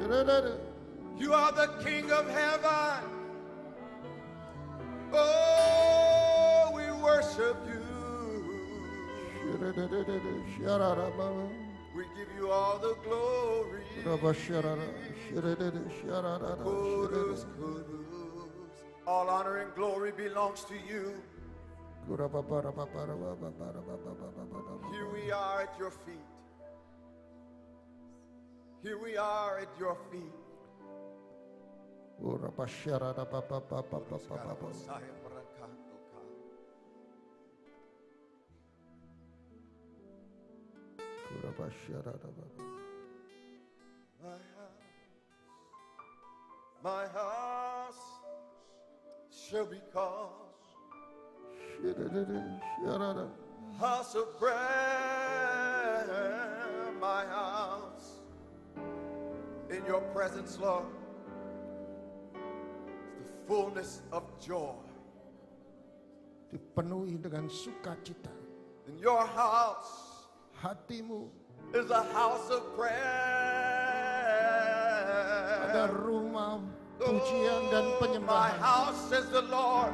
You are the King of heaven. Oh, we worship you. We give you all the glory. All honor and glory belongs to you. Here we are at your feet. Here we are at your feet. My house shall be called house of prayer. My house in your presence, Lord, is the fullness of joy. Dipenuhi dengan sukacita. In your house, hatimu is a house of prayer. Ada rumah pujian dan My penyembahan. house, says the Lord.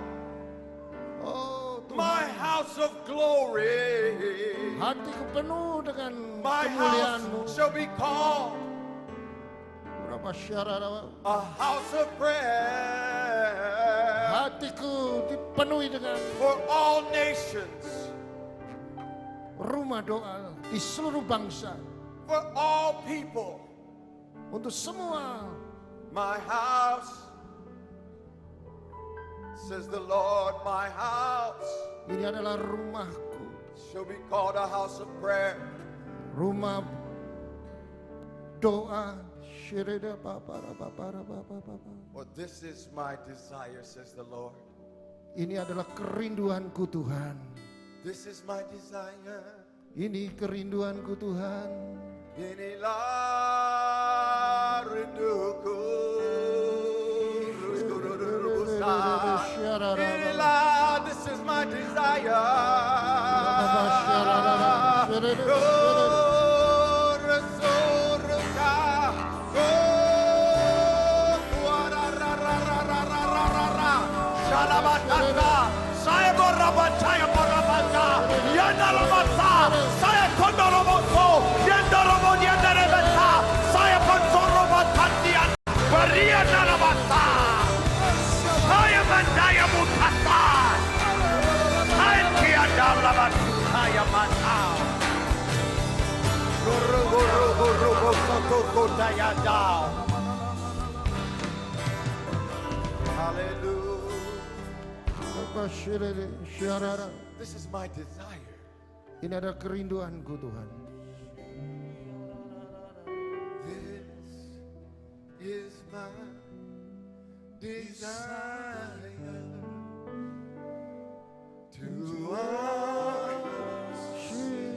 Oh My Tuhan, house of glory. hatiku penuh dengan My kemuliaan-Mu. house shall be called a house of prayer Hatiku dipenuhi dengan for all nations, rumah doa di seluruh bangsa, for all people. untuk semua. My house, says the Lord, my house Ini adalah rumahku, shall be called a house of prayer. rumah doa. For this is my desire, says the Lord. Ini adalah kerinduanku Tuhan. This is my desire. Ini kerinduanku Tuhan. Inilah rinduku. Inilah, this is my desire. Saya berabacaya berabata, yandalamata, saya kondoroboso, yandarobo yandarebeta, saya konsorobatan beriandalamata, saya mandaya mutata, saya tiadalamata, saya mata. Guru guru guru guru kudaya dao. Hallelujah. This is my desire. Ini adalah kerinduanku Tuhan. This is my desire to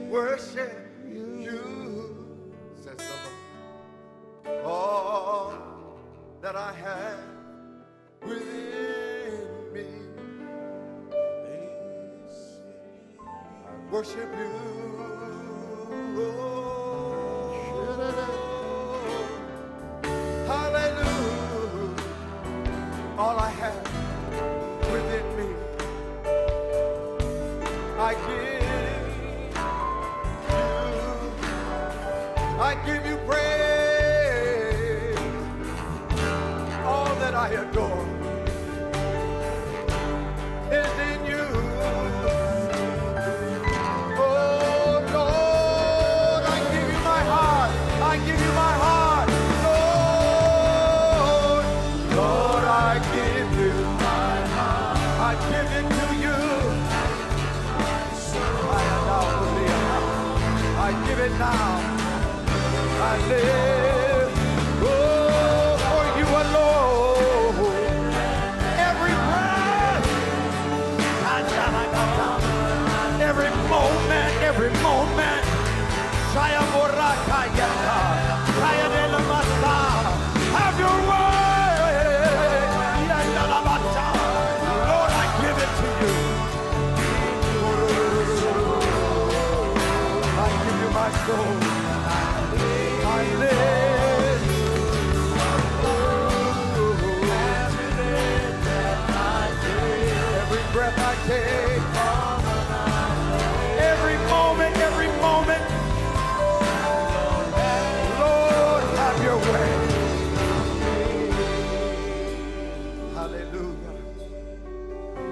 worship you, says the Lord. All that I have within me, worship you. Hallelujah. All I have within me, I give you praise. All that I adore is in you. Oh Lord, I give you my heart. I give you my heart. Lord, Lord, I give you my heart. I give it to you. I give it now. I live, oh, for you alone. Every breath, every moment, have your way. Lord, I give it to you. I give you my soul. I live.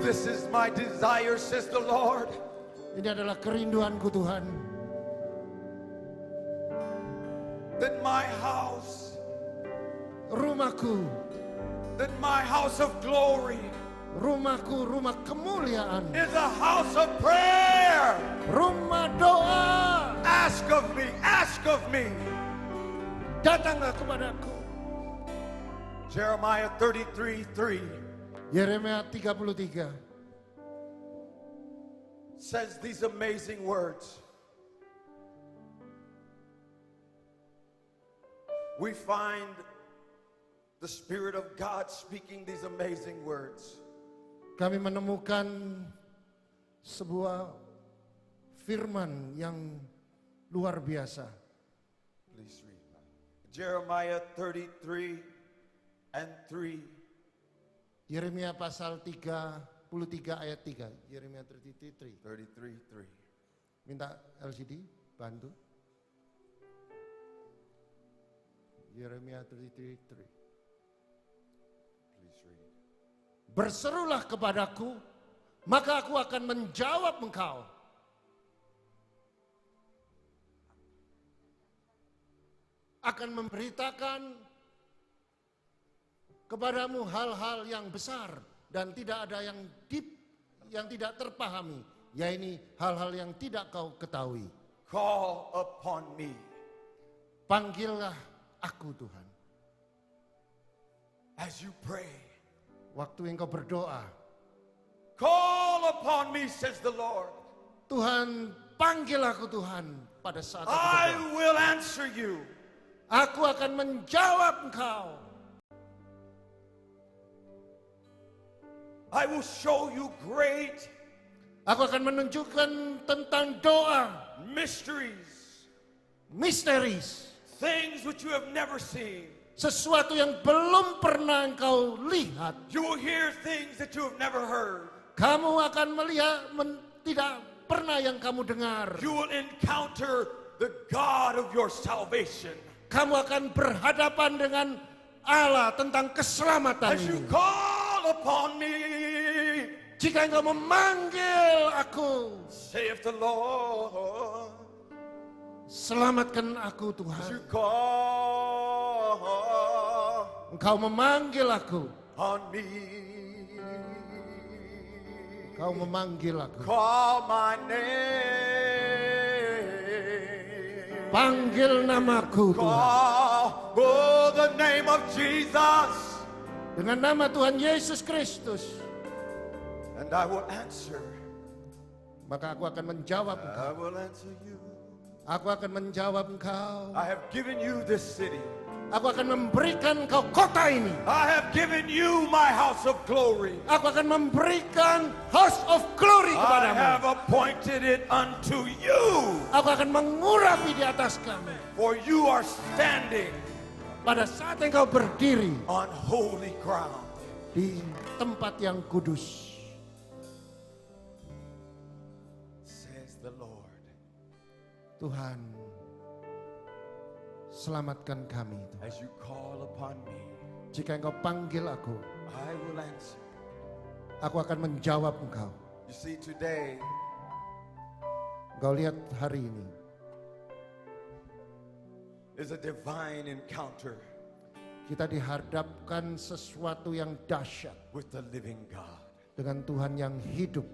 This is my desire, says the Lord, Ini adalah kerinduanku Tuhan. that my house, Rumahku, that my house of glory rumahku, rumah kemuliaan. is a house of prayer. Rumah doa. Ask of me, ask of me. Datanglah kepadaku. Jeremiah 33:3 Yeremia 33 says these amazing words. We find the Spirit of God speaking these amazing words. Kami menemukan sebuah firman yang luar biasa. Please read. Jeremiah 33:3. Yeremia pasal 33 ayat 3. Yeremia 33. 33:3. Minta LCD bantu. Yeremia 33:3. Please read. Berserulah kepadaku, maka aku akan menjawab engkau. Akan memberitakan kepadamu hal-hal yang besar dan tidak ada yang deep, yang tidak terpahami, yaitu hal-hal yang tidak kau ketahui. Call upon me. Panggillah aku Tuhan. As you pray, Waktu engkau berdoa, call upon me, says the Lord. Tuhan, panggil aku Tuhan pada saat aku I berdoa. will answer you. Aku akan menjawab engkau. I will show you great Aku akan menunjukkan tentang doa, mysteries, misteris, things which you have never seen. sesuatu yang belum pernah engkau lihat. You will hear things that you have never heard. Kamu akan melihat tidak pernah yang kamu dengar. You will encounter the God of your salvation. Kamu akan berhadapan dengan Allah tentang keselamatan As you ini. call upon me, Jika engkau memanggil aku, saith the Lord. selamatkan aku As you Tuhan. call Engkau memanggil aku. on me, Engkau memanggil aku. call my name. Panggil namaku Tuhan. Call, oh, the name of Jesus, Dengan nama Tuhan Yesus Kristus. and I will answer. Maka aku akan menjawab engkau. I will answer you. Aku akan menjawab engkau. I have given you this city. Aku akan memberikan engkau kota ini. I have given you my house of glory. Aku akan memberikan house of glory I kepadamu. have appointed it unto you, Aku akan mengurapi di atas kamu. for you are standing Pada saat engkau berdiri on holy ground. di tempat yang kudus. Says the Lord. Tuhan, selamatkan kami Tuhan. As you call upon me, Jika engkau panggil aku, I will answer. aku akan menjawab engkau. You see, today Engkau lihat hari ini is a divine encounter kita dihadapkan sesuatu yang dahsyat with the living God. dengan Tuhan yang hidup.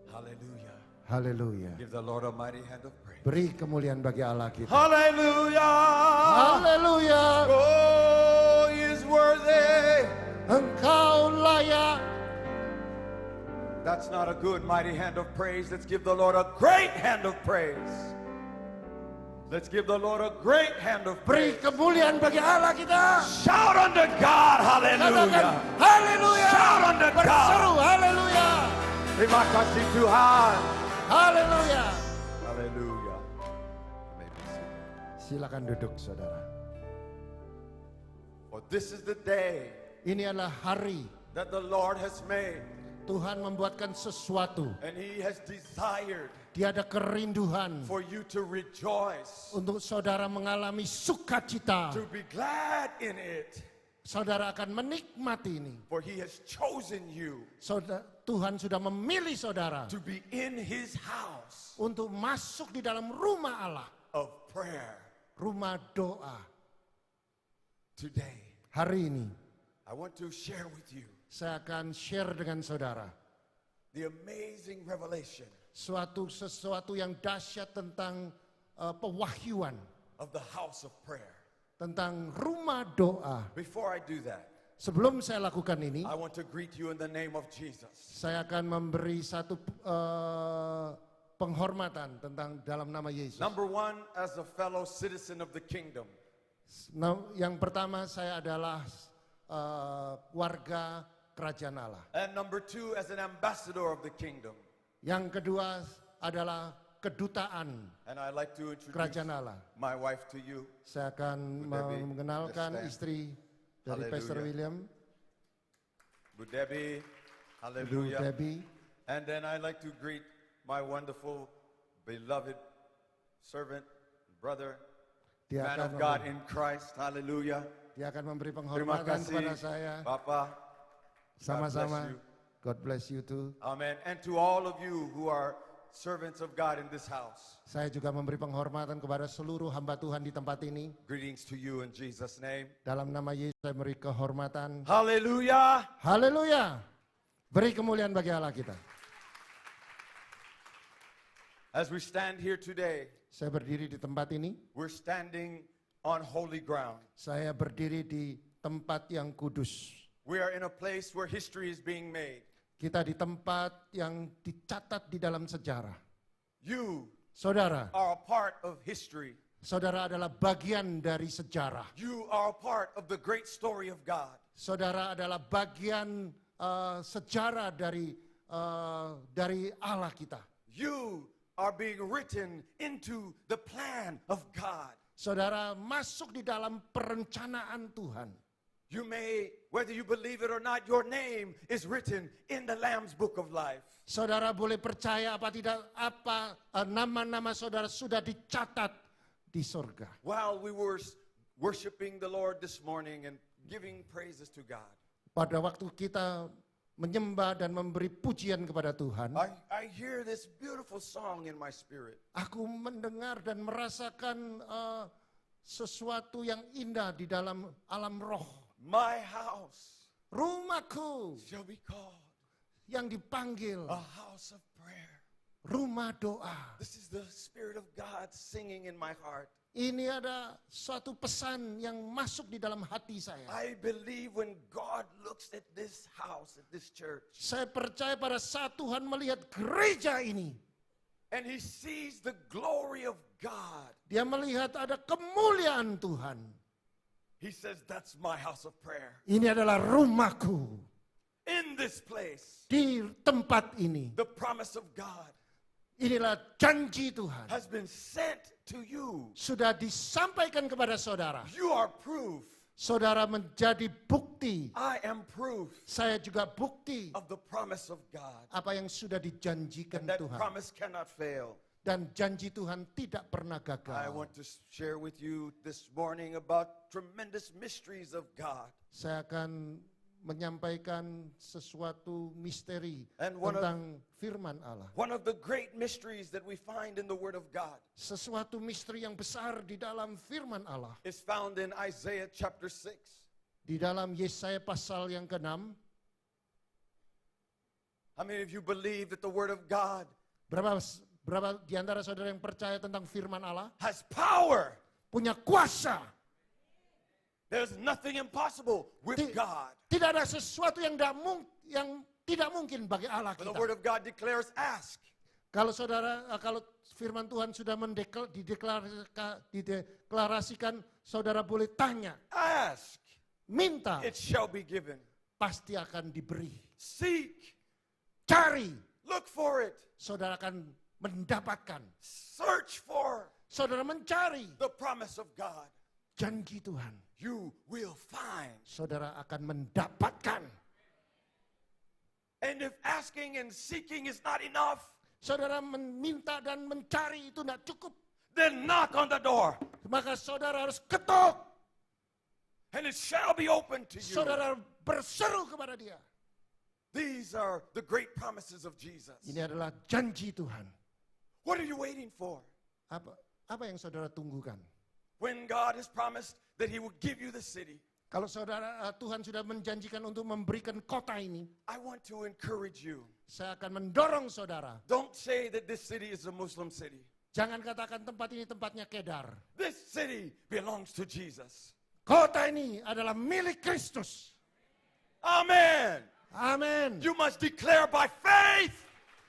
Hallelujah. Haleluya. Give the Lord a mighty hand of praise. Beri kemuliaan bagi Allah kita. Hallelujah. Haleluya. Oh, he is worthy. Engkau layak. That's not a good mighty hand of praise. Let's give the Lord a great hand of praise. Let's give the Lord a great hand of Beri praise. kemuliaan bagi Allah kita. Shout unto God. Katakan Hallelujah. haleluya. Shout unto God. Berseru haleluya. Terima kasih Tuhan. Haleluya. Hallelujah. You may be seated. Silakan duduk saudara. For this is the day Ini adalah hari that the Lord has made, Tuhan membuatkan sesuatu. and He has desired Dia ada kerinduan for you to rejoice, untuk saudara mengalami sukacita. to be glad in it. Saudara akan menikmati ini. For he has chosen you Tuhan sudah memilih saudara to be in his house untuk masuk di dalam rumah Allah. of prayer. Rumah doa. Today, Hari ini I want to share with you saya akan share dengan saudara the amazing revelation sesuatu yang dahsyat tentang pewahyuan. of the house of prayer. Tentang rumah doa. Before I do that, Sebelum saya lakukan ini, I want to greet you in the name of Jesus. saya akan memberi satu penghormatan tentang dalam nama Yesus. Number one, as a fellow citizen of the kingdom. Yang pertama, saya adalah warga kerajaan Allah. And number two, as an ambassador of the kingdom. Yang kedua adalah kedutaan And I'd like to introduce kerajaan Allah. my wife to you. Saya akan Bu Debbie, mengenalkan let's stand. istri dari Hallelujah. Pastor William, Bu Debbie, Ibu hallelujah. Debbie. And then I'd like to greet my wonderful, beloved servant, brother, Dia man akan of God in Christ, hallelujah. Dia akan memberi Terima penghormatan kepada kasih, saya. Papa. Sama-sama. God bless you. God bless you too. Amen. And to all of you who are servants of God in this house, Saya juga memberi penghormatan kepada seluruh hamba Tuhan di tempat ini. greetings to you in Jesus' name. Dalam nama Yesus saya beri kehormatan. Hallelujah. Haleluya. Beri kemuliaan bagi Allah kita. As we stand here today, Saya berdiri di tempat ini. we're standing on holy ground. Saya berdiri di tempat yang kudus. We are in a place where history is being made. Kita di tempat yang dicatat di dalam sejarah. You Saudara, are a part of history. saudara adalah bagian dari sejarah. You are a part of the great story of God. Saudara adalah bagian sejarah dari Allah kita. You are being written into the plan of God. Saudara masuk di dalam perencanaan Tuhan. You may, whether you believe it or not, your name is written in the Lamb's Book of Life. Saudara boleh percaya apa tidak, nama-nama saudara sudah dicatat di surga. While we were worshiping the Lord this morning and giving praises to God, Pada waktu kita menyembah dan memberi pujian kepada Tuhan, I hear this beautiful song in my spirit. aku mendengar dan merasakan sesuatu yang indah di dalam alam roh. My house Rumahku shall be called yang dipanggil a house of prayer. rumah doa. This is the Spirit of God singing in my heart. Ini ada suatu pesan yang masuk di dalam hati saya. I believe when God looks at this house, at this church, Saya percaya pada saat Tuhan melihat gereja ini, and He sees the glory of God, Dia melihat ada kemuliaan Tuhan. He says, that's my house of prayer. Ini adalah rumahku. In this place, Di tempat ini, the promise of God inilah janji Tuhan. has been sent to you. Sudah disampaikan kepada saudara. You are proof. Saudara menjadi bukti. I am proof Saya juga bukti of the promise of God. apa yang sudah dijanjikan And that Tuhan. promise cannot fail. Dan janji Tuhan tidak pernah I gagal. want to share with you this morning about tremendous mysteries of God. Saya akan menyampaikan sesuatu misteri And one of- tentang firman Allah. One of the great mysteries that we find in the Word of God Sesuatu misteri yang besar di dalam firman Allah. is found in Isaiah chapter 6. Di dalam Yesaya pasal yang ke-6. How many of you believe that the Word of God Berapa di antara saudara yang percaya tentang firman Allah? has power? Punya kuasa. There's nothing impossible with Ti- God. Tidak ada sesuatu yang tidak mungkin bagi Allah For the kita. Word of God declares, ask. Kalau firman Tuhan sudah dideklarasikan, saudara boleh tanya, Ask. minta, It shall be given. pasti akan diberi. Seek. Cari, Look for it. saudara akan mendapatkan. Search for Saudara mencari the promise of God. janji Tuhan. You will find. Saudara akan mendapatkan. And if asking and seeking is not enough, Saudara meminta dan mencari itu tidak cukup. then knock on the door. Maka saudara harus ketuk. and it shall be open to you. Saudara berseru kepada dia. These are the great promises of Jesus. Ini adalah janji Tuhan. What are you waiting for? Apa yang saudara tunggukan? When God has promised that He will give you the city, Kalau Tuhan sudah menjanjikan untuk memberikan kota ini, I want to encourage you. saya akan mendorong saudara. Don't say that this city is a Muslim city. Jangan katakan tempat ini tempatnya Kedar. This city belongs to Jesus. Kota ini adalah milik Kristus. Amen. Amin. You must declare by faith.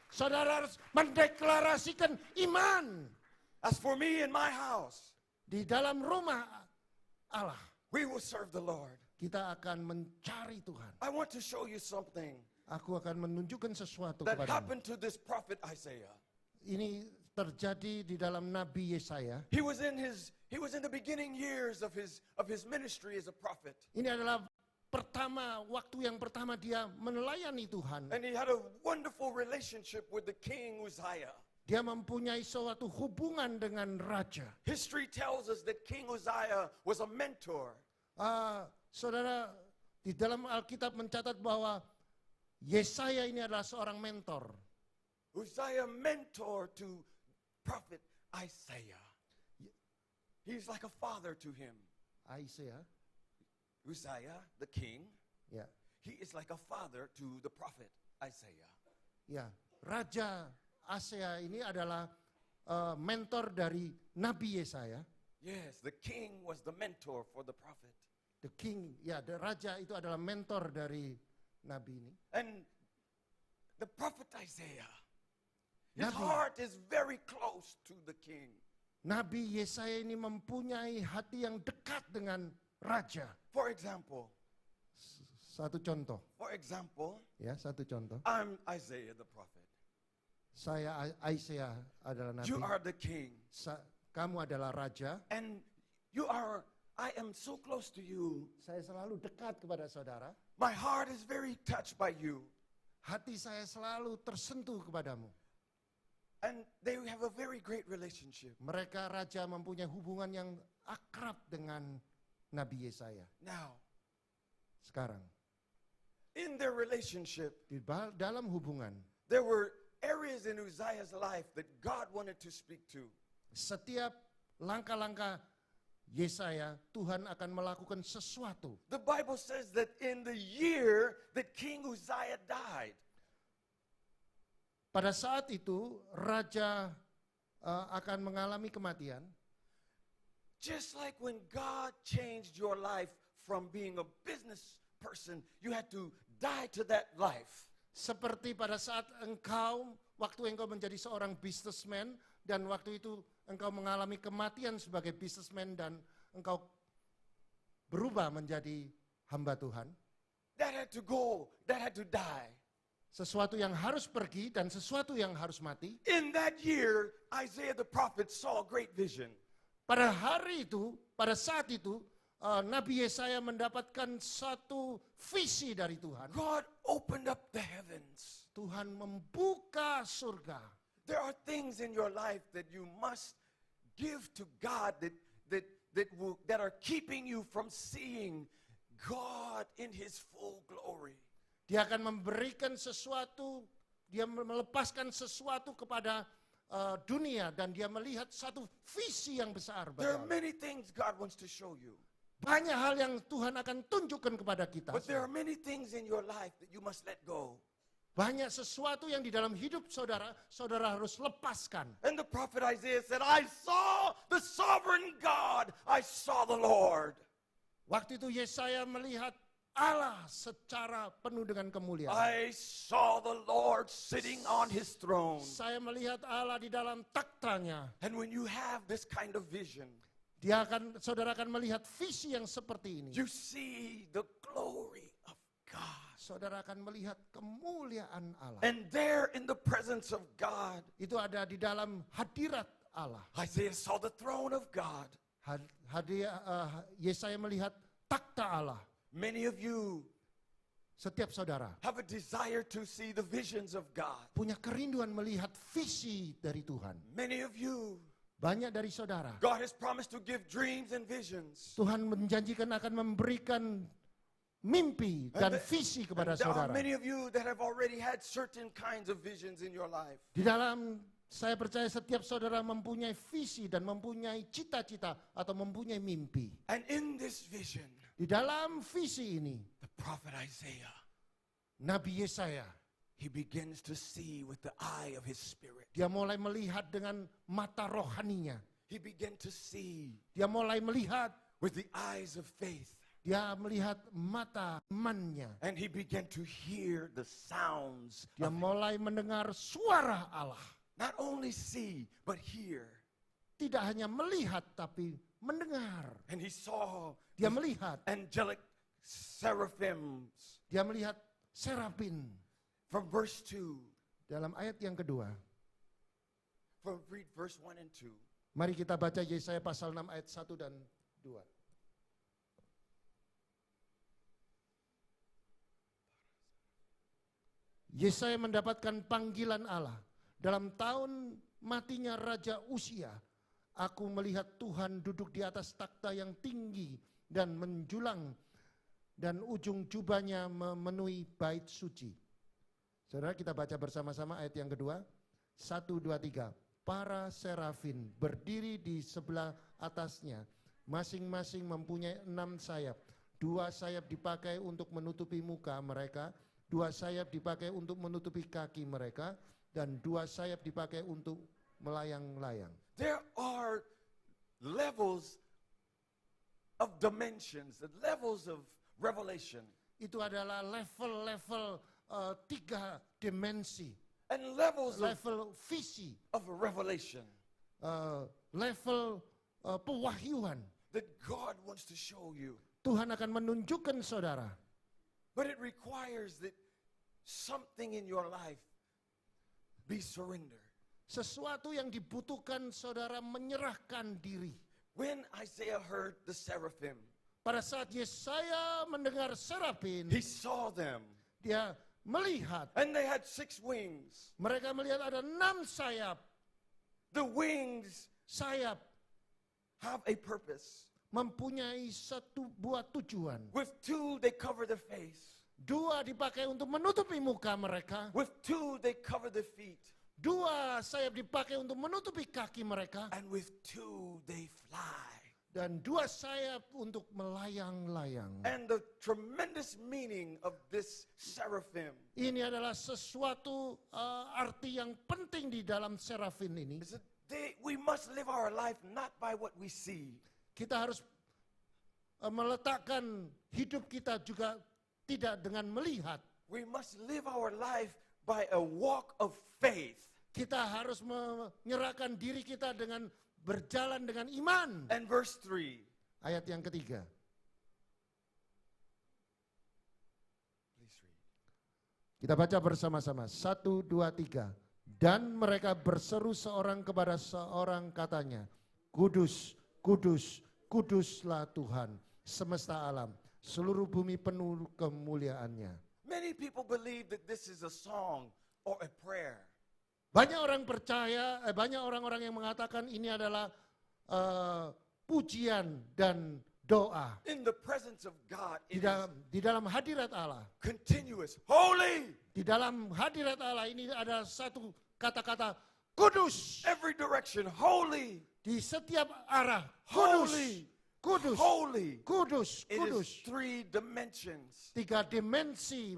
Saudara harus mendeklarasikan iman. As for me and my house, Di dalam rumah Allah, we will serve the Lord. kita akan mencari Tuhan. I want to show you something Aku akan menunjukkan sesuatu that kepadamu. happened to this prophet Isaiah. Ini terjadi di dalam Nabi Yesaya. He was in the beginning years of his ministry as a prophet. Ini adalah waktu yang pertama dia melayani Tuhan. And he had a wonderful relationship with the king Uzziah. Dia mempunyai suatu hubungan dengan raja. History tells us that King Uzziah was a mentor. Saudara, di dalam Alkitab mencatat bahwa Yesaya ini adalah seorang mentor. Uzziah mentor to prophet Isaiah. He's like a father to him. Isaiah, Uzziah, the king, ya, he is like a father to the prophet Isaiah. ya, Raja Asea ini adalah mentor dari Nabi Yesaya. Yes, the king was the mentor for the prophet. The king, ya, raja itu adalah mentor dari Nabi ini. And the prophet Isaiah, his Nabi. heart is very close to the king. Nabi Yesaya ini mempunyai hati yang dekat dengan raja. For example, Satu contoh, I'm Isaiah the prophet. saya Isaiah adalah Nabi. You are the king. Kamu adalah raja. And I am so close to you. Saya selalu dekat kepada saudara. My heart is very touched by you. Hati saya selalu tersentuh kepadamu. And they have a very great relationship. Mereka raja mempunyai hubungan yang akrab dengan Nabi Yesaya. Now, Sekarang, in their relationship, dalam hubungan, there were areas in Uzziah's life that God wanted to speak to. setiap langkah-langkah Yesaya, Tuhan akan melakukan sesuatu. The Bible says that in the year that King Uzziah died, Pada saat itu, raja akan mengalami kematian. just like when God changed your life from being a business person, you had to die to that life. Seperti pada saat waktu engkau menjadi seorang businessman, dan waktu itu engkau mengalami kematian sebagai businessman dan engkau berubah menjadi hamba Tuhan. That had to go, that had to die. Sesuatu yang harus pergi dan sesuatu yang harus mati. In that year, Isaiah the prophet saw a great vision. Pada hari itu, pada saat itu, Nabi Yesaya mendapatkan satu visi dari Tuhan. God opened up the heavens. Tuhan membuka surga. There are things in your life that you must give to God that are keeping you from seeing God in His full glory. Dia akan memberikan sesuatu, dia melepaskan sesuatu kepada dunia, dan dia melihat satu visi yang besar. There are many things God wants to show you. Banyak hal yang Tuhan akan tunjukkan kepada kita. But there are many things in your life that you must let go. Banyak sesuatu yang di dalam hidup saudara harus lepaskan. And the prophet Isaiah said, I saw the sovereign God. I saw the Lord. Waktu itu Yesaya melihat Allah secara penuh dengan kemuliaan. I saw the Lord sitting on His throne. Saya melihat Allah di dalam taktanya. And when you have this kind of vision, Saudara akan melihat visi yang seperti ini. you see the glory of God. Saudara akan melihat kemuliaan Allah. And there in the presence of God, Itu ada di dalam hadirat Allah. Isaiah saw the throne of God. Yesaya melihat takhta Allah. Many of you Setiap saudara have a desire to see the visions of God. punya kerinduan melihat visi dari Tuhan. Many of you Banyak dari saudara, God has promised to give dreams and visions. Tuhan menjanjikan akan memberikan mimpi dan visi kepada And there are saudara. many of you that have already had certain kinds of visions in your life. Di dalam, saya percaya setiap saudara mempunyai visi dan mempunyai cita-cita atau mempunyai mimpi. And in this vision, Di dalam visi ini, the prophet Isaiah, Nabi Yesaya, he begins to see with the eye of his spirit. dia mulai melihat dengan mata rohaninya. He began to see Dia mulai melihat, with the eyes of faith. dia melihat mata imannya. And he began to hear the sounds. Dia mulai mendengar suara Allah. Not only see, but hear. Tidak hanya melihat, tapi mendengar. And he saw Dia melihat, angelic seraphims. dia melihat serafin. From verse 2, Dalam ayat yang kedua, read verse 1 and 2. mari kita baca Yesaya pasal 6 ayat 1 dan 2. Yesaya mendapatkan panggilan Allah. Dalam tahun matinya Raja Usia, aku melihat Tuhan duduk di atas takhta yang tinggi dan menjulang, dan ujung jubahnya memenuhi bait suci. Saudara, kita baca bersama-sama ayat yang kedua. 1, 2, 3. Para serafin berdiri di sebelah atasnya, masing-masing mempunyai 6 sayap. 2 sayap dipakai untuk menutupi muka mereka, 2 sayap dipakai untuk menutupi kaki mereka, dan 2 sayap dipakai untuk melayang-layang. There are levels of dimensions, the levels of revelation. Itu adalah level-level 3 dimensi, And levels level visi, of revelation level pewahyuan. that God wants to show you. Tuhan akan menunjukkan saudara. But it requires that something in your life be surrendered. Sesuatu yang dibutuhkan saudara menyerahkan diri. When Isaiah heard the seraphim, Pada saat Yesaya mendengar serafin, he saw them. dia melihat. And they had 6 wings. Mereka melihat ada 6 sayap. The wings Sayap have a purpose. mempunyai satu buah tujuan. With 2, they cover their face. 2 dipakai untuk menutupi muka mereka. With 2, they cover their feet. 2 sayap dipakai untuk menutupi kaki mereka. And with 2, they fly. Dan 2 sayap untuk melayang-layang. And the tremendous meaning of this seraphim Ini adalah sesuatu arti yang penting di dalam serafin ini. is that we must live our life not by what we see, Kita harus meletakkan hidup kita juga tidak dengan melihat. we must live our life by a walk of faith. Kita harus menyerahkan diri kita dengan berjalan dengan iman. And verse 3, Ayat yang ketiga. please read. Kita baca bersama-sama. 1, 2, 3. Dan mereka berseru seorang kepada seorang, katanya, Kudus, kudus, kuduslah Tuhan semesta alam. Seluruh bumi penuh kemuliaannya. Many people believe that this is a song or a prayer. Banyak orang percaya, banyak orang-orang yang mengatakan ini adalah pujian dan doa. In the presence of God, Di it is dalam hadirat Allah. continuous. Holy! Di dalam hadirat Allah ini ada satu kata-kata kudus. Every direction, holy! Di setiap arah, Holy! kudus, kudus, Holy! kudus, It kudus. is 3 dimensions. 3 dimensi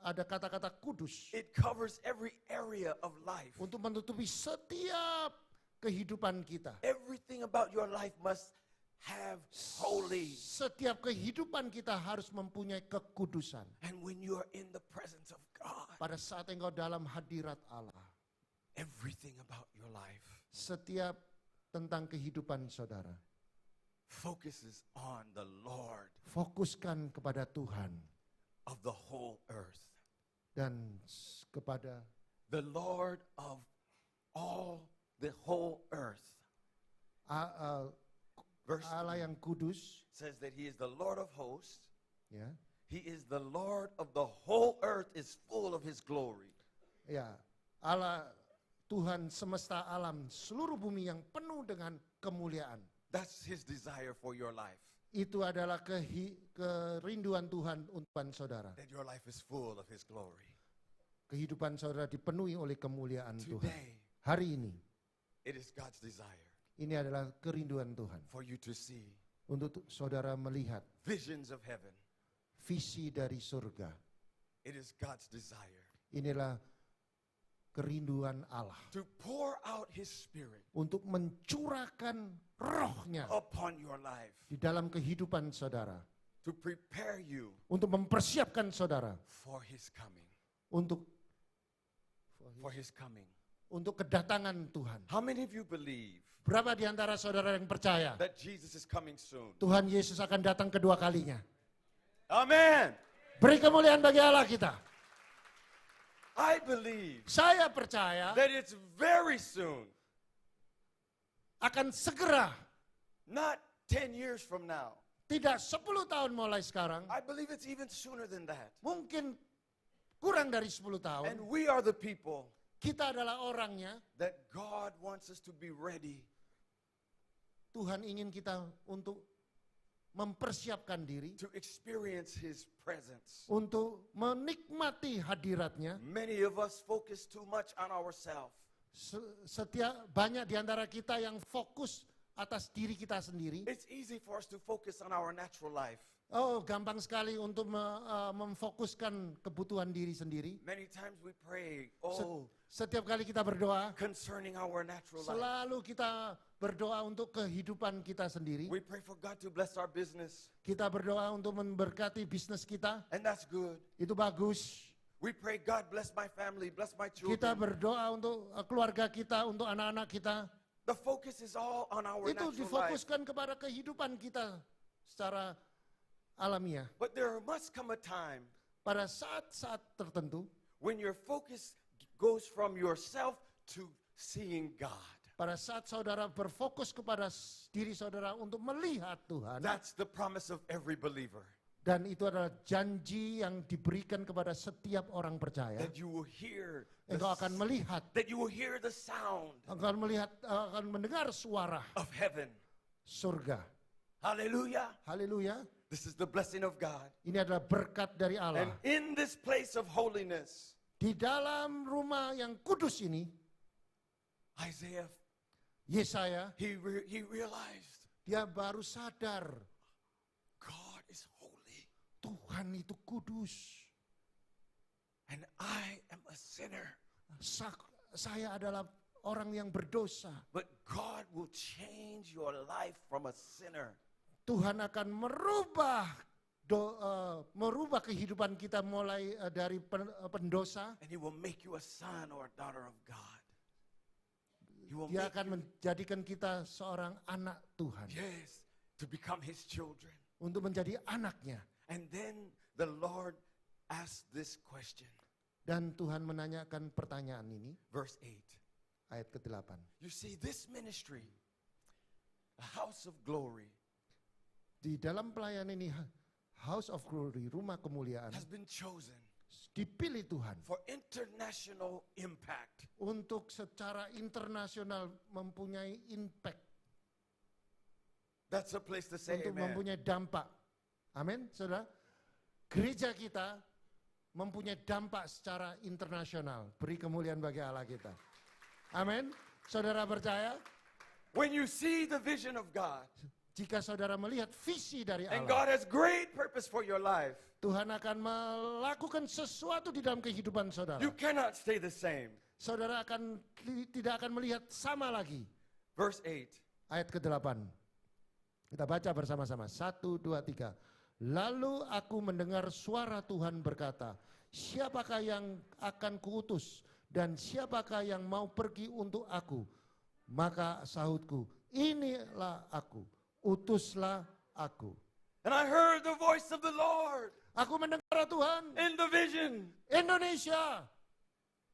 ada kata-kata kudus. It covers every area of life. Untuk menutupi setiap kehidupan kita. Everything about your life must have holy. Setiap kehidupan kita harus mempunyai kekudusan. And when you are in the presence of God, Pada saat engkau dalam hadirat Allah, everything about your life setiap tentang kehidupan saudara, focuses on the Lord fokuskan kepada Tuhan of the whole earth. dan kepada The Lord of all the whole earth. Verse Allah yang kudus, says that he is the Lord of hosts. ya, He is the Lord of the whole earth, is full of his glory. ya, Allah Tuhan semesta alam, seluruh bumi yang penuh dengan kemuliaan. That's his desire for your life. Itu adalah kerinduan Tuhan untuk saudara. That your life is full of his glory. Kehidupan saudara dipenuhi oleh kemuliaan Tuhan. Today, Hari ini, it is God's desire ini adalah kerinduan Tuhan. for you to see Untuk saudara melihat visions of heaven. visi dari surga. It is God's desire Inilah kerinduan Allah. to pour out his spirit Untuk mencurahkan rohnya upon your life, di dalam kehidupan saudara. to prepare you Untuk mempersiapkan saudara. for his coming. Untuk coming. untuk kedatangan Tuhan. How many of you believe Berapa di antara saudara yang percaya that Jesus is coming soon? Tuhan Yesus akan datang kedua kalinya? Amen. Beri kemuliaan bagi Allah kita. I believe Saya percaya that it's very soon, akan segera, not 10 years from now. tidak 10 tahun mulai sekarang, I believe it's even sooner than that. mungkin kurang dari 10 tahun, And we are the people kita adalah orangnya. that God wants us to be ready. Tuhan ingin kita untuk mempersiapkan diri, To experience his presence. untuk menikmati hadiratnya. Many of us focus too much on ourselves. Banyak di antara kita yang fokus atas diri kita sendiri. It's easy for us to focus on our natural life. Oh, gampang sekali untuk memfokuskan kebutuhan diri sendiri. Many times we pray, Setiap kali kita berdoa, concerning our natural life. selalu kita berdoa untuk kehidupan kita sendiri. We pray for God to bless our business, Kita berdoa untuk memberkati bisnis kita. and that's good. Itu bagus. We pray, God bless my family, bless my Kita children. berdoa untuk keluarga kita, untuk anak-anak kita. The focus is all on our Itu natural life. difokuskan kepada kehidupan kita secara alamiah. But there must come a time Pada saat-saat tertentu, when your focus goes from yourself to seeing God. pada saat saudara berfokus kepada diri saudara untuk melihat Tuhan. That's the promise of every believer. Dan itu adalah janji yang diberikan kepada setiap orang percaya. That you will hear Engkau akan melihat, that you will hear the sound akan mendengar suara of heaven. surga. Hallelujah. Haleluya. This is the blessing of God. Ini adalah berkat dari And Allah. in this place of holiness, Di dalam rumah yang kudus ini, Isaiah, Yesaya, he realized dia baru sadar God is holy Tuhan itu kudus. and I am a sinner. Saya adalah orang yang berdosa. But God will change your life from a sinner Tuhan akan merubah kehidupan kita mulai dari pendosa. and he will make you a son or a daughter of God. He will Dia make akan you, menjadikan kita seorang anak Tuhan. yes, to become his children. Untuk menjadi anaknya. And then the Lord asked this question. Dan Tuhan menanyakan pertanyaan ini. Verse 8. Ayat ke-8. You see, this ministry, a house of glory, Di dalam pelayanan ini, House of Glory, rumah kemuliaan, has been chosen dipilih Tuhan for international impact. untuk secara internasional mempunyai impact, That's a place to say untuk amen. mempunyai dampak. Amin, saudara. Gereja kita mempunyai dampak secara internasional. Beri kemuliaan bagi Allah kita. Amin. Saudara percaya? When you see the vision of God, Jika saudara melihat visi dari and Allah, God has great purpose for your life, Tuhan akan melakukan sesuatu di dalam kehidupan saudara. you cannot stay the same. Saudara tidak akan melihat sama lagi. Verse 8. Ayat ke-8. Kita baca bersama-sama. 1, 2, 3. Lalu aku mendengar suara Tuhan berkata, siapakah yang akan kuutus dan siapakah yang mau pergi untuk aku? Maka sahutku, inilah aku, utuslah aku. And I heard the voice of the Lord Aku mendengar Tuhan, in the vision. Indonesia.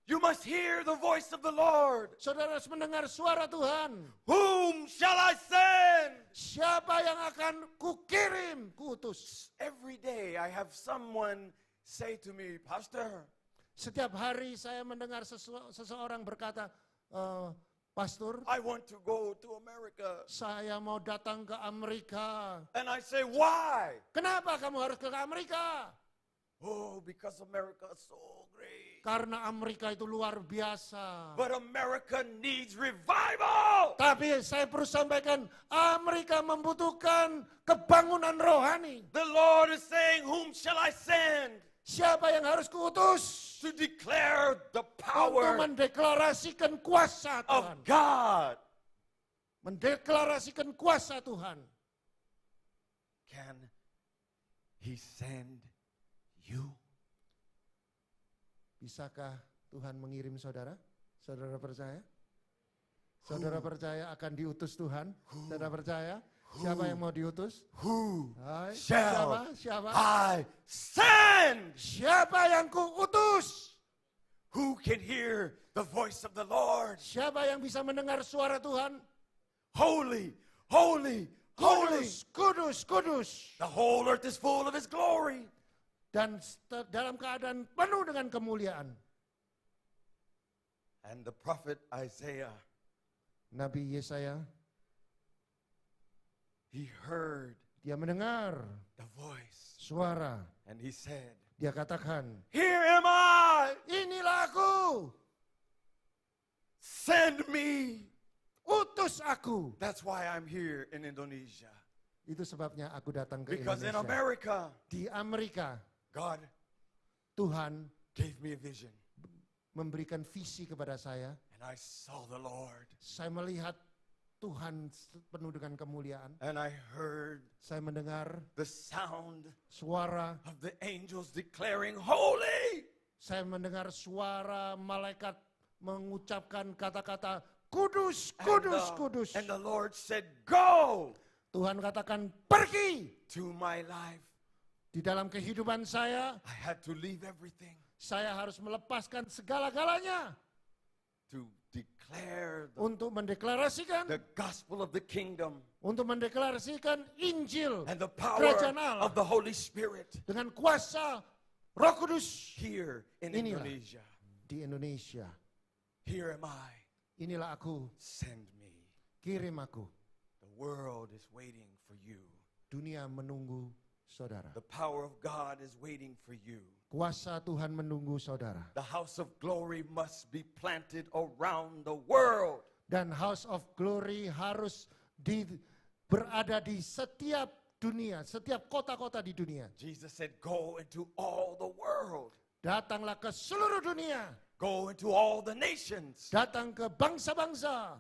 You must hear the voice of the Lord. Saudara harus mendengar suara Tuhan. Whom shall I send? Siapa yang akan kukirim, kuutus? Every day I have someone say to me, Pastor, Setiap hari saya mendengar seseorang berkata, Pastor, I want to go to America. saya mau datang ke Amerika. And I say, why? Kenapa kamu harus ke Amerika? Oh, because America is so great. Karena Amerika itu luar biasa. But America needs revival. Tapi saya perlu sampaikan, Amerika membutuhkan kebangunan rohani. The Lord is saying, whom shall I send? Siapa yang harus kuutus? To declare the Untuk power mendeklarasikan kuasa Tuhan. of God. Mendeklarasikan kuasa Tuhan. Can He send you? Bisakah Tuhan mengirim saudara? Saudara percaya? Saudara percaya akan diutus Tuhan? Saudara percaya? Siapa yang mau diutus? Who Hai, shall Siapa? I send? Siapa yang kuutus? Who can hear the voice of the Lord? Siapa yang bisa mendengar suara Tuhan? Holy, holy, holy. Kudus, kudus. The whole earth is full of His glory. Dan dalam keadaan penuh dengan kemuliaan. And the prophet Isaiah, Nabi Yesaya, he heard dia mendengar the voice suara. and he said, Dia katakan, here am I, inilah aku, send me. utus aku. That's why I'm here in Indonesia. Itu sebabnya aku datang ke Because in Indonesia. America, Di Amerika, God Tuhan gave me a vision. memberikan visi kepada saya. And I saw the Lord. Saya melihat Tuhan penuh dengan kemuliaan. And I heard Saya mendengar the sound suara. of the angels declaring, holy. Saya mendengar suara malaikat mengucapkan kata-kata kudus, And kudus, the- kudus. And the Lord said, go Tuhan katakan pergi. to my life. Di dalam kehidupan saya, I had to leave everything saya harus melepaskan segala-galanya to declare untuk mendeklarasikan, the gospel of the kingdom untuk mendeklarasikan Injil and the power Kerajaan Allah. of the Holy Spirit dengan kuasa Roh Kudus here in Inilah. Indonesia. di Indonesia. Here am I. Inilah aku, Send me. kirim aku. The world is waiting for you. Dunia menunggu saudara. The power of God is waiting for you. Kuasa Tuhan menunggu saudara. The house of glory must be planted around the world. Dan House of Glory harus berada di setiap dunia, setiap kota-kota di dunia. Jesus said, go into all the world. Datanglah ke seluruh dunia. Go into all the nations. Datang ke bangsa-bangsa.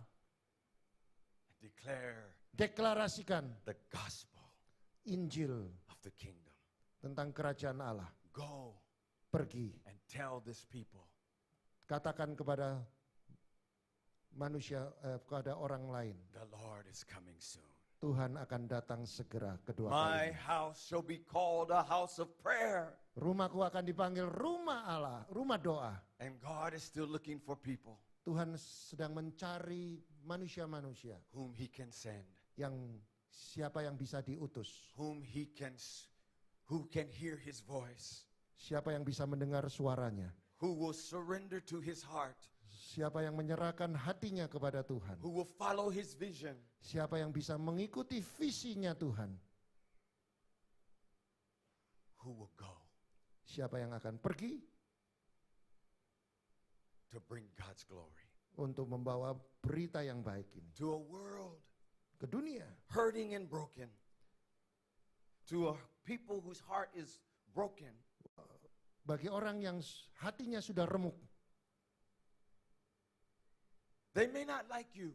Declare Deklarasikan the gospel Injil of the kingdom. tentang kerajaan Allah. Go Pergi. and tell this people, Katakan kepada manusia, kepada orang lain. the Lord is coming soon. Tuhan akan datang segera kedua My kali. house shall be called a house of prayer. Rumahku akan dipanggil rumah Allah, rumah doa. And God is still looking for people Tuhan sedang mencari manusia-manusia whom He can send, yang siapa yang bisa diutus, who can hear His voice, siapa yang bisa mendengar suaranya, who will surrender to His heart, siapa yang menyerahkan hatinya kepada Tuhan, who will follow His vision. siapa yang bisa mengikuti visinya Tuhan, Who will go siapa yang akan pergi to bring God's glory untuk membawa berita yang baik ini to a world ke dunia, hurting and broken, to a people whose heart is broken. bagi orang yang hatinya sudah remuk. They may not like you,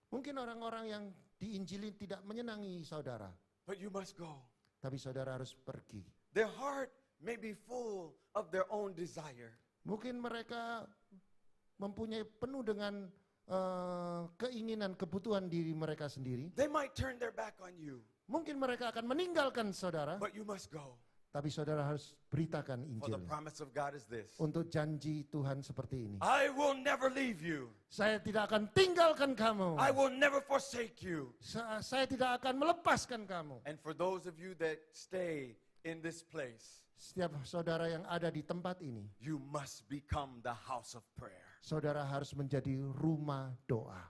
Mungkin orang-orang yang diinjili tidak menyenangi saudara, but you must go. tapi saudara harus pergi. Their heart may be full of their own desire, Mungkin mereka mempunyai penuh dengan keinginan, kebutuhan diri mereka sendiri. they might turn their back on you, Mungkin mereka akan meninggalkan saudara, but you must go. tapi saudara harus beritakan For the Injil. promise of God is this: Untuk janji Tuhan seperti ini. I will never leave you. Saya tidak akan tinggalkan kamu. I will never forsake you. Saya tidak akan melepaskan kamu. And for those of you that stay in this place, Setiap saudara yang ada di tempat ini, you must become the house of prayer. saudara harus menjadi rumah doa.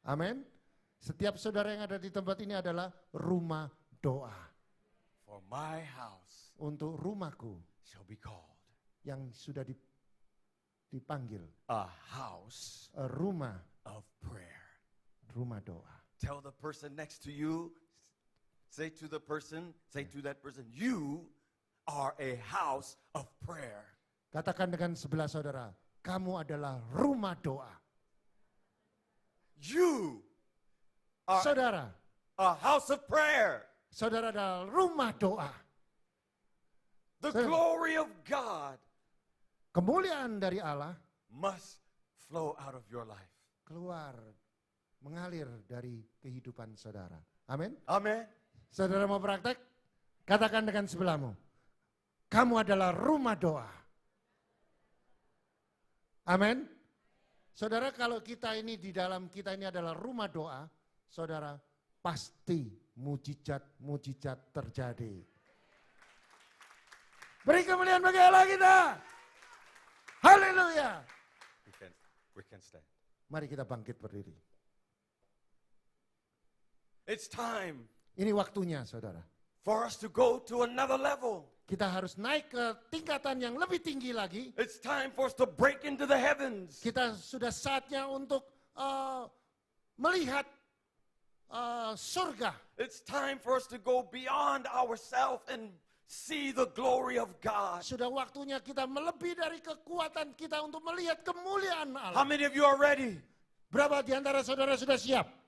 Amin. Setiap saudara yang ada di tempat ini adalah rumah doa. For my house Untuk rumahku shall be called yang sudah dipanggil a house rumah of prayer. doa. Tell the person next to you, say to that person, you are a house of prayer. Katakan dengan sebelah saudara, kamu adalah rumah doa. You are Saudara, a house of prayer. saudara adalah rumah doa. The Sir. glory of God Kemuliaan dari Allah must flow out of your life. keluar, mengalir dari kehidupan saudara. Amin. Amen. Saudara mau praktek? Katakan dengan sebelahmu, kamu adalah rumah doa. Amin. Saudara, kalau kita ini di dalam kita ini adalah rumah doa, saudara, pasti mujizat terjadi. Beri kemuliaan bagi Allah kita. Haleluya. We can stand. Mari kita bangkit berdiri. It's time Ini waktunya, saudara. for us to go to another level. Kita harus naik ke tingkatan yang lebih tinggi lagi. It's time for us to break into the heavens. Kita sudah saatnya untuk melihat surga. It's time for us to go beyond ourselves and see the glory of God. Sudah waktunya kita melebihi dari kekuatan kita untuk melihat kemuliaan How Allah. many of you are ready? Berapa di antara saudara sudah siap?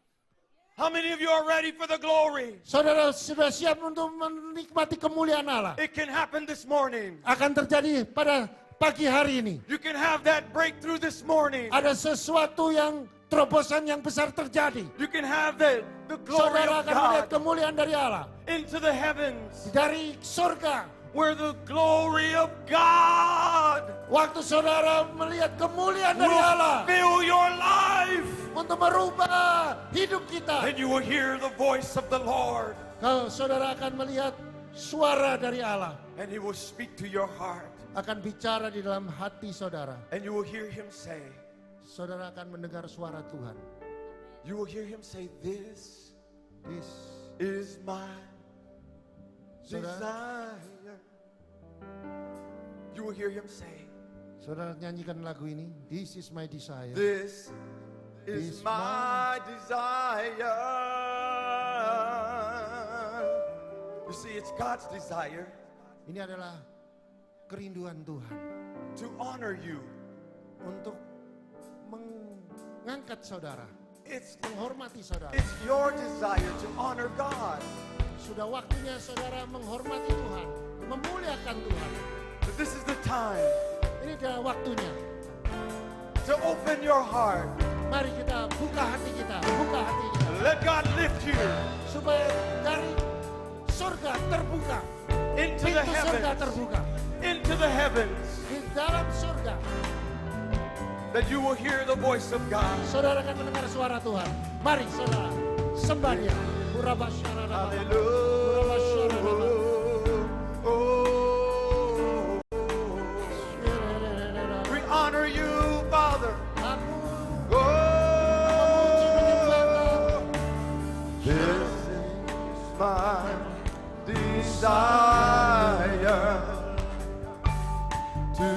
How many of you are ready for the glory? Saudara sudah siap untuk menikmati kemuliaan Allah? It can happen this morning. Akan terjadi pada pagi hari ini. You can have that breakthrough this morning. Ada sesuatu yang terobosan yang besar terjadi. You can have the glory Saudara of akan melihat God kemuliaan dari Allah. into the heavens, Dari surga. where the glory of God Waktu saudara melihat kemuliaan dari will Allah. fill your life. Untuk merubah hidup kita. And you will hear the voice of the Lord. Kalau saudara akan melihat suara dari Allah. And He will speak to your heart. Akan bicara di dalam hati saudara. And you will hear Him say, Saudara akan mendengar suara Tuhan. you will hear Him say, this This. is my Saudara, desire. You will hear Him say, saudara nyanyikan lagu ini. This is my desire. this is my desire. You see, it's God's desire Ini adalah kerinduan Tuhan. to honor you. Untuk mengangkat saudara. It's Menghormati saudara. your desire to honor God. Sudah waktunya saudara menghormati Tuhan. Memuliakan Tuhan. But this is the time Ini adalah waktunya. to open your heart. Mari kita buka hati kita. Buka hati kita. Let God lift you Supaya dari surga terbuka. into the Pintu surga heavens. terbuka. Into the heavens. Di dalam surga. That you will hear the voice of God. Saudara akan mendengar suara Tuhan. Mari saudara. Sembah dia. Urabasyarana. Hallelujah. Oh, we honor you, Father. Aku Oh, this is my desire to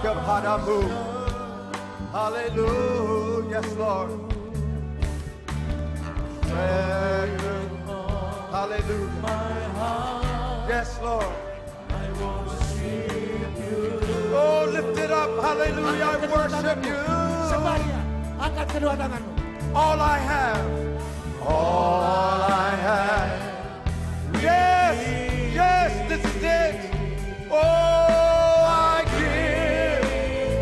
kepadamu. Hallelujah, yes, Lord. Hallelujah. Yes, Lord. Oh, lift it up. Hallelujah. I worship you. sembah dia. Angkat kedua tanganmu. All I have. All I have. Yes. Yes, this is it. Oh, I give.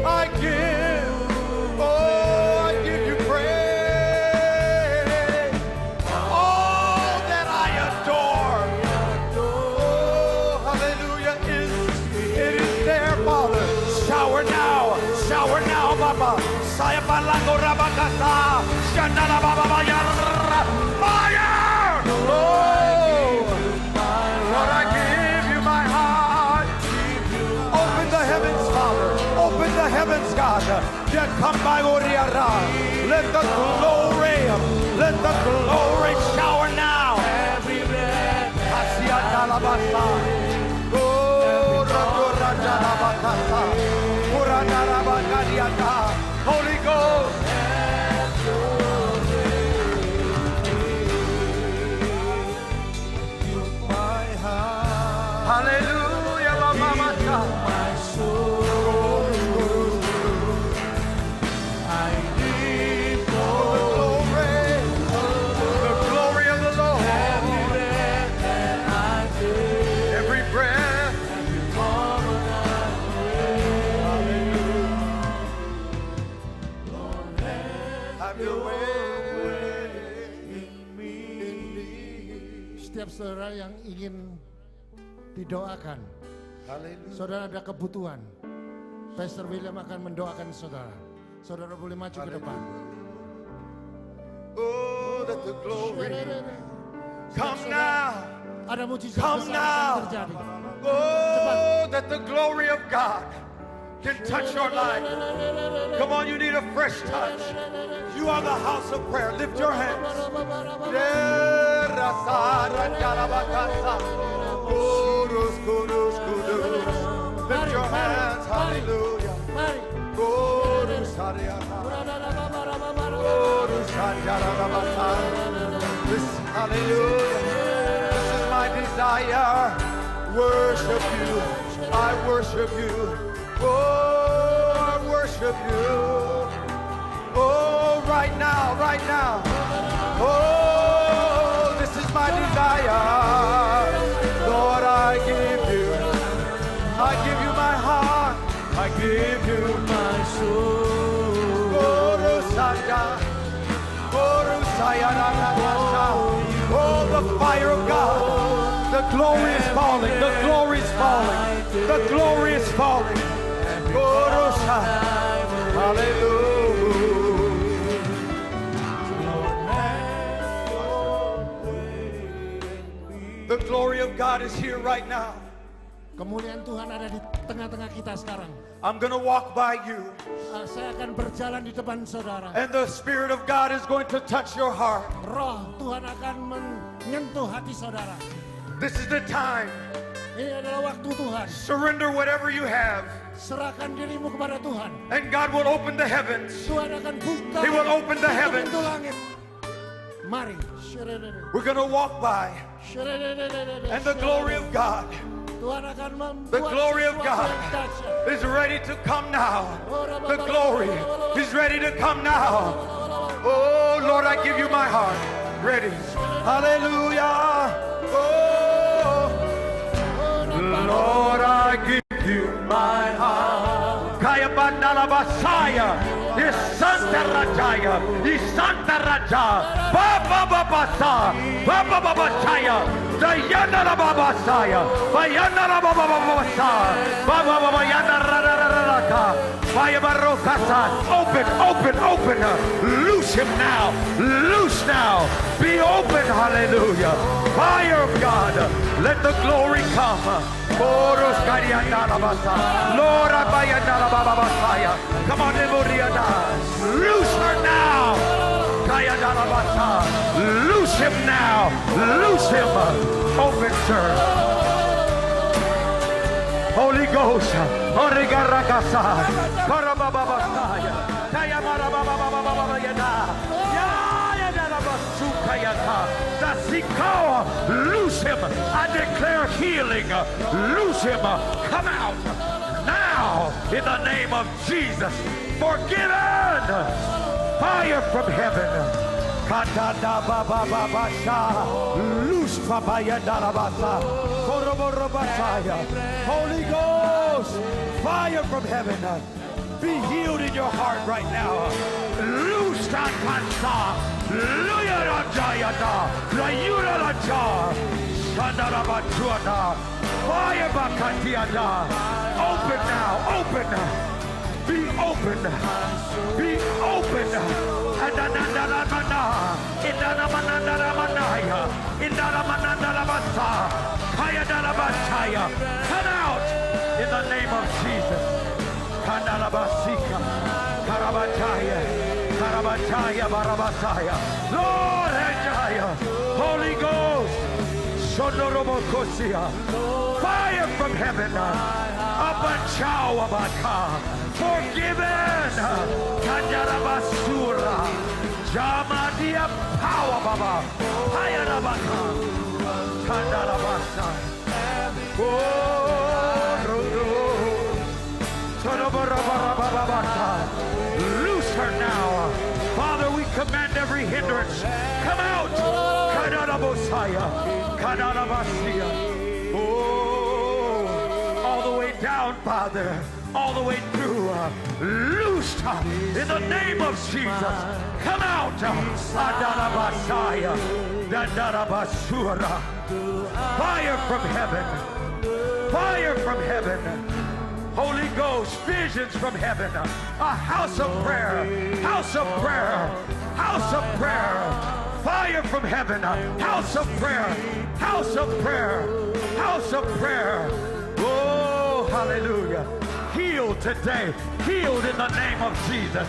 I give. Oh, I give you praise. All that I adore. Oh, hallelujah. It is there, Father. Shower now. Shower now, Papa. Saya palango rabakasa. Shandala Baba Bayar. Fire! Oh, Lord, I give you my heart. God. Yet come by Oriara. Let the glory shower now. Asiatalabasa. Oh, Radorajalabakasa. Uranarabakariata. Holy Ghost. Hallelujah, Mama. My soul, I need the glory of the Lord. Every breath, have your way in me. Setiap saudara yang ingin didoakan, saudara ada kebutuhan, Pastor William akan mendoakan saudara. Saudara boleh maju ke depan. Oh, that the glory come now. Ada mujizat Come besar now. akan terjadi. Oh, that the glory of God can touch your life. Come on, you need a fresh touch. You are the house of prayer. Lift your hands. Lift your hands. Hallelujah. Mari. Hallelujah. This is my desire. Worship you. I worship you. Oh, I worship you. Oh, right now, right now. Oh, this is my desire. Lord, I give you my heart. I give you my soul. Oh, Rosaya. Oh, Rosaya. Oh, the fire of God. The glory is falling. The glory is falling. The glory is falling. Oh, Rosaya. Hallelujah. The glory of God is here right now. Kemuliaan Tuhan ada di tengah-tengah kita sekarang. I'm going to walk by you. Saya akan berjalan di depan saudara. And the Spirit of God is going to touch your heart. Roh Tuhan akan menyentuh hati saudara. This is the time. Ini adalah waktu Tuhan. Surrender whatever you have. Serahkan dirimu kepada Tuhan. And God will open the heavens. Tuhan akan buka He will open the heavens. pintu langit. Mari. We're going to walk by. And the glory of God. Tuhan akan membuat The glory of sesuatu God yang dahsyat. is ready to come now. The glory is ready to come now. Oh, Lord, I give you my heart. Ready. Hallelujah. Oh, Lord, I give you my heart. Kaya bandala basaya. Is Santa Rajaya. Is Santa Raja. Baba Babasa. Baba Babasaya. Dayana Babasaya. Bayana Babasa. Baba Babayana Rararaka. Fire Barokasa. Open, open, open. Loose him now. Loose now. Be open. Hallelujah. Fire of God. Let the glory come. Lord, come on, loose her now. Loose him now. Loose him. Open, sir. Holy Ghost. Loose him. I declare healing. Loose him. Come out now in the name of Jesus. Forgiven. Fire from heaven. Loose. Holy Ghost. Fire from heaven. Be healed in your heart right now. Loose that cancer. Fire bakatiada. Open now, open. Be open. Be open. Come out in the name of Jesus. Kanalabasika, Karabataya, Karabataya, Barabasaya, Lord Ajaya, Holy Ghost, Sondorobokosia, fire from heaven, Abachawabaka, forgiven, Kanjarabasura, Jamadia Power Baba, Hayarabaka, Kandarabasa, loose her now. Father, we command every hindrance. Come out. Oh, all the way down, Father. All the way through. Loosed in the name of Jesus. Come out. Fire from heaven. Fire from heaven. Holy Ghost, visions from heaven, a house of prayer, house of prayer, house of prayer, fire from heaven, house of prayer, house of prayer, house of prayer. Oh, hallelujah. Healed today, healed in the name of Jesus,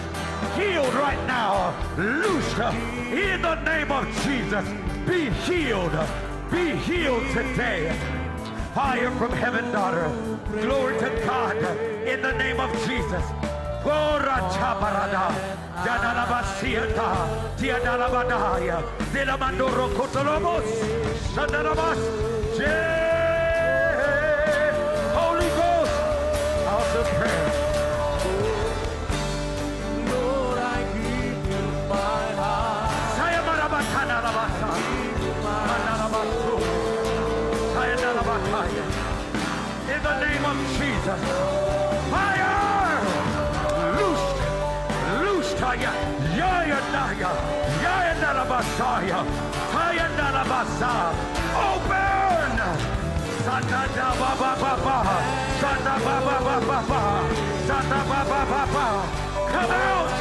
healed right now, loosed in the name of Jesus. Be healed today. Fire from heaven, daughter. Glory to God in the name of Jesus. Ora chaparada, janalabasiata, tiadalabadaya, dilamandoro kotolobos, sandarabas, Holy Ghost, house of prayer. Lord, I give you my heart. Sayamarabatana labasa, manalabasu. In the name of Jesus, fire, loosed, ya, narabasaya, narabasa, open, Santa Baba Baba, Santa Baba Baba, Santa Baba Baba, come out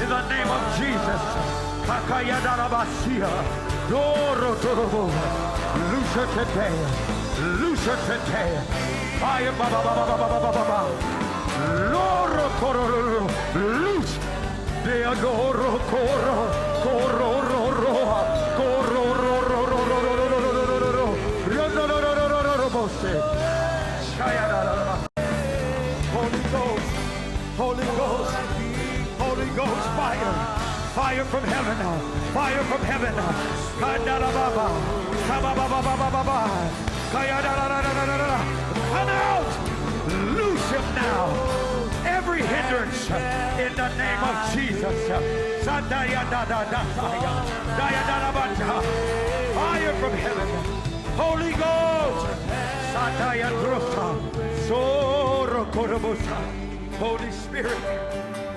in the name of Jesus, Kakaya narabasia, Doro Torobo. Loose her today. Loose her today. Fire, Baba, Baba, Baba, Baba, Baba. Loro, Cororo, loose. Deodoro, Coro, Coro, Roro, Coro, Roro, Holy Ghost, Holy Ghost, Holy Ghost, fire. Fire from heaven, fire from heaven. Come out, loose him now. Every hindrance in the name of Jesus. Fire from heaven, Holy Ghost. Holy Spirit,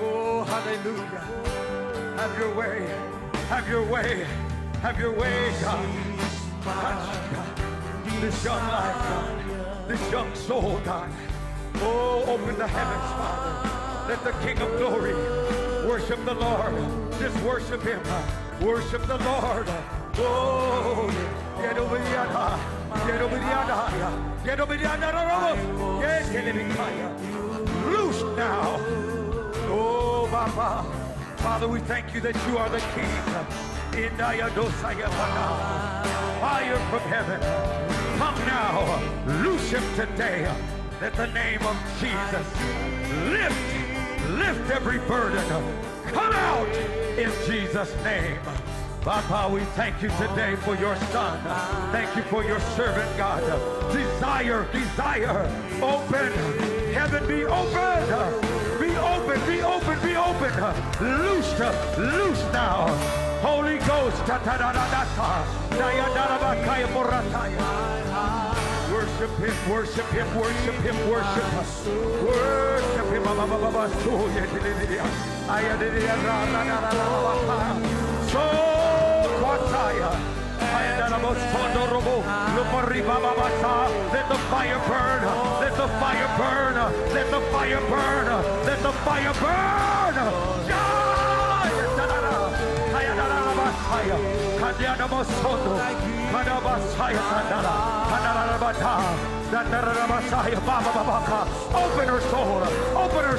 oh hallelujah. Have your way, have your way, have your way, God. Touch, God. This young life, God. This young soul, God. Oh, open the heavens, Father. Let the King of Glory worship the Lord. Just worship Him. Worship the Lord. Oh, loose now. Oh, Baba. Father, we thank you that you are the King. Fire from heaven. Come now. Loose him today. Let the name of Jesus lift every burden. Come out in Jesus' name. Papa, we thank you today for your son. Thank you for your servant, God. Desire, open. Heaven be open. Be open, be open, be open. Loose now. Holy Ghost. Worship him, worship him, worship him, worship him. Worship him. So let the fire burn, let the fire burn, let the fire burn, let the fire burn. Open her soul, open her